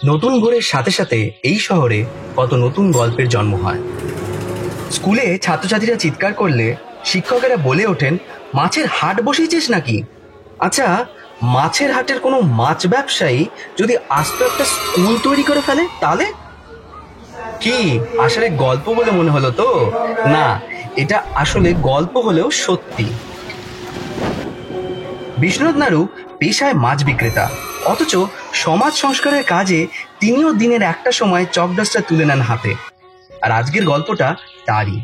নতুন ঘরের সাথে সাথে এই শহরে কত নতুন গল্পের জন্ম হয়। স্কুলে ছাত্রছাত্রীরা চিৎকার করলে শিক্ষকেরা বলে ওঠেন, মাছের হাট বসিয়েছিস নাকি? আচ্ছা, মাছের হাটের কোনো মাছ ব্যবসায়ী যদি আস্ত একটা স্কুল তৈরি করে ফেলে, তাহলে কি আসলে গল্প বলে মনে হলো তো? না, এটা আসলে গল্প হলেও সত্যি। বিশ্বনাথ নাড়ু পেশায় মাছ বিক্রেতা, অথচ সমাজ সংস্কারের কাজে তিনিও দিনের একটা সময় চক ডাস্টার তুলে নেন হাতে। আর আজকের গল্পটা তারই।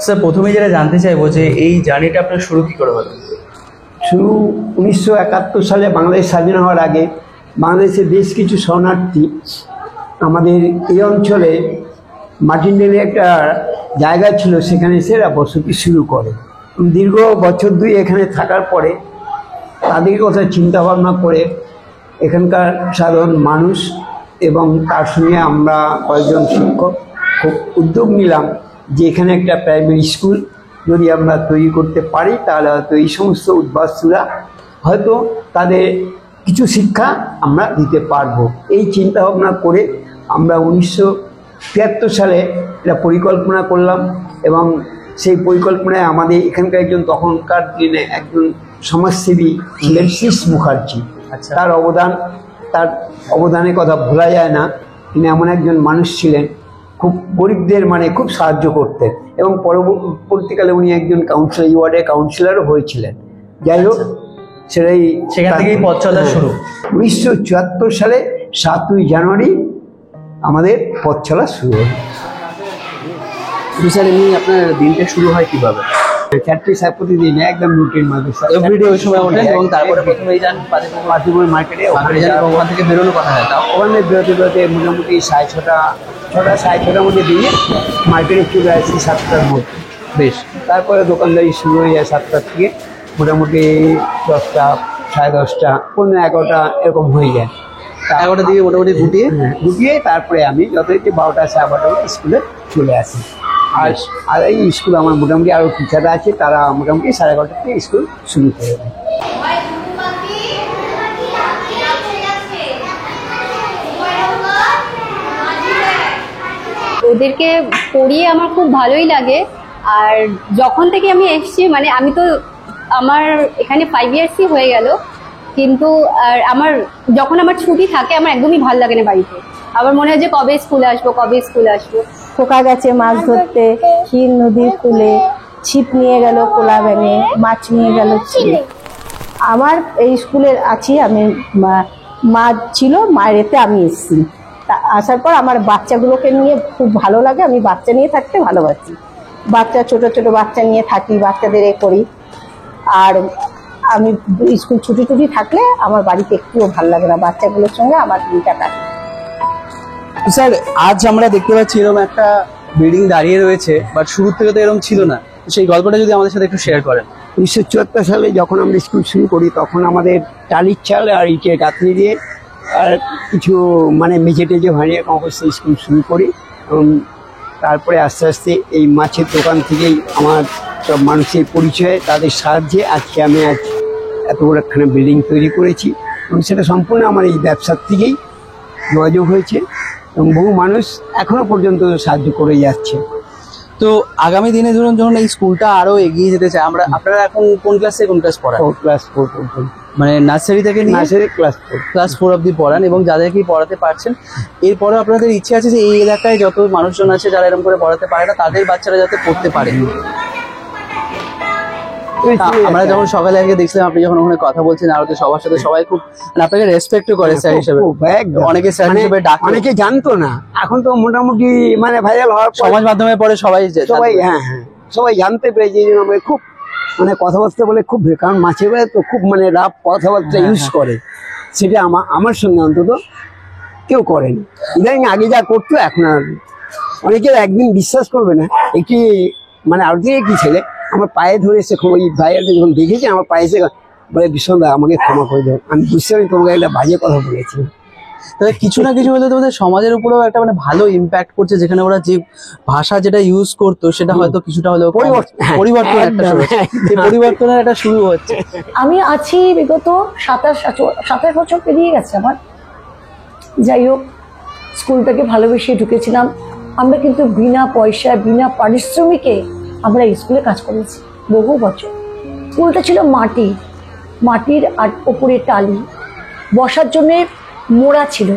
স্যার, প্রথমে যেটা জানতে চাইবো যে এই জার্নিটা আপনার শুরু কি করে হলো? শুরু 1971 সালে বাংলাদেশ স্বাধীন হওয়ার আগে বাংলাদেশের বেশ কিছু শরণার্থী আমাদের এই অঞ্চলে মার্টিনডেলে একটা জায়গা ছিল, সেখানে এসে এরা বসতি শুরু করে। দীর্ঘ বছর দুই এখানে থাকার পরে তাদের কথা চিন্তা ভাবনা করে এখানকার সাধারণ মানুষ এবং তার সঙ্গে আমরা কয়েকজন শিক্ষক খুব উদ্যোগ নিলাম যে এখানে একটা প্রাইমারি স্কুল যদি আমরা তৈরি করতে পারি, তাহলে হয়তো এই সমস্ত উদ্বাস্তুরা হয়তো তাদের কিছু শিক্ষা আমরা দিতে পারবো। এই চিন্তা ভাবনা করে আমরা 1973 সালে একটা পরিকল্পনা করলাম এবং সেই পরিকল্পনায় আমাদের এখানকার একজন তখনকার দিনে একজন সমাজসেবী ছিলেন শীষ মুখার্জি। তার অবদানের কথা ভোলা যায় না। তিনি এমন একজন মানুষ ছিলেন, খুব গরিবদের খুব সাহায্য করতেন এবং পরবর্তীকালে উনি একজন কাউন্সিলর, ওয়ার্ডের কাউন্সিলরও হয়েছিলেন। যাই হোক, সেখান থেকেই পথ চলা শুরু। 1974 সালে 7ই জানুয়ারি আমাদের পথ চলা শুরু হলো। স্যার, এমনি আপনার দিনটা শুরু হয় কিভাবে? 4টে সাড়ে প্রতিদিন একদম রুটিন মাঝে এভরিডে ওই সময় ওঠেন এবং তারপরে প্রথমেই যান পাতিপুর মার্কেটে। ওখান থেকে বেরোনো কথা হয়, তাও ওখানে বেরোতে মোটামুটি 6:30 মধ্যে বেরিয়ে মার্কেটে চলে আসি 7টার মধ্যে। বেশ, তারপরে দোকানদারি শুরু হয়ে যায় 7টার থেকে, মোটামুটি 10টা, 10:30, 11টা এরকম হয়ে যায়। 11টার দিকে মোটামুটি গুটিয়ে তারপরে আমি যথারীতি 12টা, 12:30 স্কুলে চলে আসি। আর এই স্কুল আমার মোটামুটি আরও টিচাররা আছে, তারা মোটামুটি 11:30 থেকে স্কুল শুরু করে দেয়। ওদেরকে পড়িয়ে আমার খুব ভালোই লাগে। আর যখন থেকে আমি এসেছি, আমি তো আমার এখানে 5 ইয়ার্সই হয়ে গেল, কিন্তু আর যখন আমার ছুটি থাকে আমার একদমই ভালো লাগে না বাড়িতে। আবার মনে হয় যে কবে স্কুলে আসবো। খোকা গেছে মাছ ধরতে ক্ষীর নদীর কূলে, ছিপ নিয়ে গেল কোলা ব্যাঙে, মাছ নিয়ে গেল ছিলে। আমার এই স্কুলের আছি আমি, মা ছিল, মায়ের এতে আমি এসেছি। আসার পর আমার বাচ্চাগুলোকে নিয়ে খুব ভালো লাগে, আমি বাচ্চা নিয়ে থাকতে ভালোবাসি। ছোট ছোট বাচ্চা নিয়ে থাকি, বাচ্চাদের করি। আর আমি স্কুল ছুটি থাকলে আমার বাড়িতে একটুও ভালো লাগে না, বাচ্চাগুলোর সঙ্গে আমার দিনটা কাটে। স্যার, আজ আমরা দেখতে পাচ্ছি এরকম একটা বিল্ডিং দাঁড়িয়ে রয়েছে, বাট শুরু থেকে তো এরকম ছিল না। সেই গল্পটা যদি আমাদের সাথে একটু শেয়ার করেন। 1974 সালে যখন আমরা স্কুল শুরু করি, তখন আমাদের টালির চাল আর ইটের গাঁথনি দিয়ে আর কিছু মেঝে টেজে ভাঙিয়ে অবশ্যই স্কুল শুরু করি। এবং তারপরে আস্তে আস্তে এই মাছের দোকান থেকেই আমার সব মানুষের পরিচয়, তাদের সাহায্যে আজকে আমি এত বড় একখানা বিল্ডিং তৈরি করেছি। এবং সেটা সম্পূর্ণ আমার এই ব্যবসার থেকেই যোগাযোগ হয়েছে এবং বহু মানুষ এখনো পর্যন্ত সাহায্য করে যাচ্ছে। তো আগামী দিনে যখন এই স্কুলটা আরো এগিয়ে যেতে চায়, আপনারা এখন কোন ক্লাস পড়ান? ক্লাস 4 নার্সারি থেকে ক্লাস 4 অবধি পড়ান এবং যাদেরকে পড়াতে পারছেন। এরপরে আপনাদের ইচ্ছে আছে যে এই এলাকায় যত মানুষজন আছে যারা এরকম করে পড়াতে পারে না, তাদের বাচ্চারা যাতে পড়তে পারে। আমরা যখন সকালে আগে দেখছিলাম আপনি যখন ওখানে কথা বলছেন আরো সবার সাথে, সবাই খুব আপনাকে রেসপেক্টও করে স্যার হিসেবে। অনেকে স্যার হিসেবে ডাকে, অনেকে জানতো না, এখন তো মোটামুটি ভাইরাল হওয়ার সমাজ মাধ্যমে পরে সবাই সবাই জানতে পেরেছে। এই জন্য আমাকে খুব কথাবার্তা বলে খুব, কারণ মাছের বেলা তো খুব রাফ কথাবার্তা ইউজ করে, সেটা আমার সঙ্গে অন্তত কেউ করেনি। ইদানিং আগে যা করতো এখন আর অনেকে একদিন বিশ্বাস করবে না, একটি আরো দিয়ে একটি ছেলে আমার পায়ে ধরে এসে, ওই ভাইয়াটা যখন দেখেছে আমার পায়ে এসে বলে, বিশ্বনাথ আমাকে ক্ষমা করে দেবো, আমি বুঝতে পারি তোমাকে একটা বাজে কথা বলেছি। তাহলে কিছু না কিছু হলে তোমাদের সমাজের উপরেও একটা মানে ভালো ইম্প্যাক্ট করছে, যেখানে ওরা যে ভাষা যেটা ইউজ করতো সেটা হয়তো কিছুটা হলেও পরিবর্তন একটা শুরু হচ্ছে। এই পরিবর্তনের একটা শুরু হচ্ছে। আমি আছি বিগত 27 বছর পেরিয়ে গেছে আমার। যাই হোক, স্কুলটাকে ভালোবেসে ঢুকেছিলাম। আমরা কিন্তু বিনা পয়সায় বিনা পারিশ্রমিকে আমরা এই স্কুলে কাজ করেছি বহু বছর। স্কুলটা ছিল মাটির আর ওপরে টালি, বসার জন্যে মোড়া ছিল,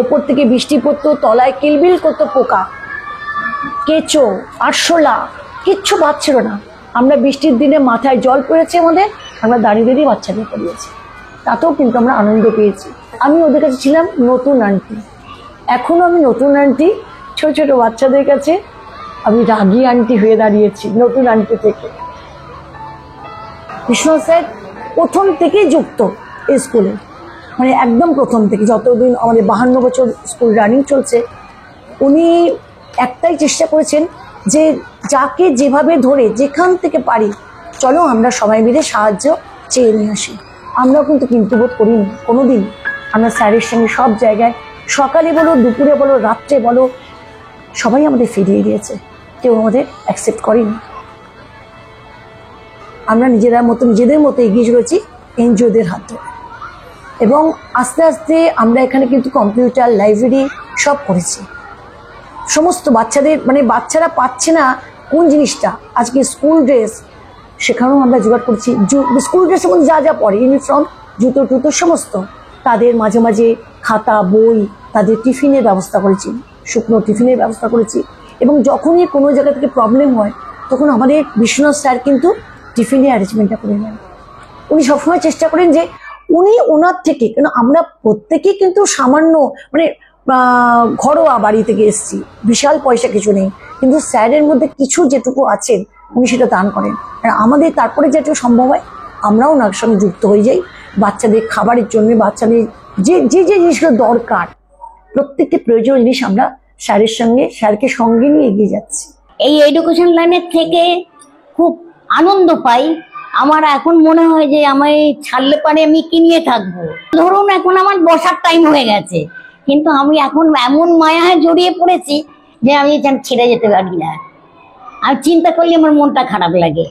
ওপর থেকে বৃষ্টি পড়তো, তলায় কিলবিল করতো পোকা, কেঁচো, আরশোলা, কিচ্ছু পাচ্ছিল না। আমরা বৃষ্টির দিনে মাথায় জল পড়েছে আমাদের, আমরা দাঁড়িয়ে দাঁড়িয়ে বাচ্চাদের পড়িয়েছি, তাতেও কিন্তু আমরা আনন্দ পেয়েছি। আমি ওদের কাছে ছিলাম নতুন আন্টি, এখনও আমি নতুন আন্টি। ছোট ছোট বাচ্চাদের কাছে আমি রাগী আন্টি হয়ে দাঁড়িয়েছি নতুন আন্টি থেকে। বিশ্বনাথ স্যার প্রথম থেকেই যুক্ত এই স্কুলে, মানে একদম প্রথম থেকে, যতদিন আমাদের 52 বছর স্কুল রানিং চলছে, উনি একটাই চেষ্টা করেছেন যে যাকে যেভাবে ধরে যেখান থেকে পারি চলো আমরা সবাই মিলে সাহায্য চেয়ে নিয়ে আসি। আমরাও কিন্তু বোধ করিনি কোনোদিন। আমরা স্যারের সঙ্গে সব জায়গায়, সকালে বলো, দুপুরে বলো, রাত্রে বলো, সবাই আমাদের ফিরিয়ে দিয়েছে, কেউ আমাদের অ্যাকসেপ্ট করেনি। আমরা নিজেদের মতো এগিয়ে চলেছি এনজিওদের হাত ধরে, এবং আস্তে আস্তে আমরা এখানে কিন্তু কম্পিউটার, লাইব্রেরি সব করেছি। সমস্ত বাচ্চাদের, মানে বাচ্চারা পাচ্ছে না কোন জিনিসটা, আজকে স্কুল ড্রেস, সেখানেও আমরা জোগাড় করছি। স্কুল ড্রেসের মধ্যে যা যা পড়ে, ইউনিফর্ম, জুতো টুতো সমস্ত, তাদের মাঝে মাঝে খাতা, বই, তাদের টিফিনের ব্যবস্থা করেছি, শুকনো টিফিনের ব্যবস্থা করেছি। এবং যখনই কোনো জায়গা থেকে প্রবলেম হয় তখন আমাদের বিশ্বনাথ স্যার কিন্তু টিফিনের অ্যারেঞ্জমেন্টটা করে নেন। উনি সবসময় চেষ্টা করেন যে উনি ওনার থেকে, কেন আমরা প্রত্যেকেই কিন্তু সামান্য, মানে ঘরোয়া বাড়ি থেকে এসেছি, বিশাল পয়সা কিছু নেই, কিন্তু স্যারের মধ্যে কিছু যেটুকু আছেন উনি সেটা দান করেন। আর আমাদের তারপরে যেটুকু সম্ভব হয় আমরাও ওনার সঙ্গে যুক্ত হয়ে যাই, বাচ্চাদের খাবারের জন্য, বাচ্চাদের যে যে যে জিনিসগুলো দরকার, প্রত্যেকটি প্রয়োজনীয় জিনিস আমরা স্যারকে সঙ্গে নিয়ে এগিয়ে যাচ্ছি। এই এডুকেশন লাইনের থেকে খুব আনন্দ পাই। আমার এখন মনে হয় যে আমায় ছাড়লে পারে আমি কি নিয়ে থাকবো। ধরুন এখন আমার বসার টাইম হয়ে গেছে, কিন্তু আমি এখন এমন মায়ায় জড়িয়ে পড়েছি যে আমি ছেড়ে যেতে পারি না। আমি চিন্তা করলে আমার মনটা খারাপ লাগে।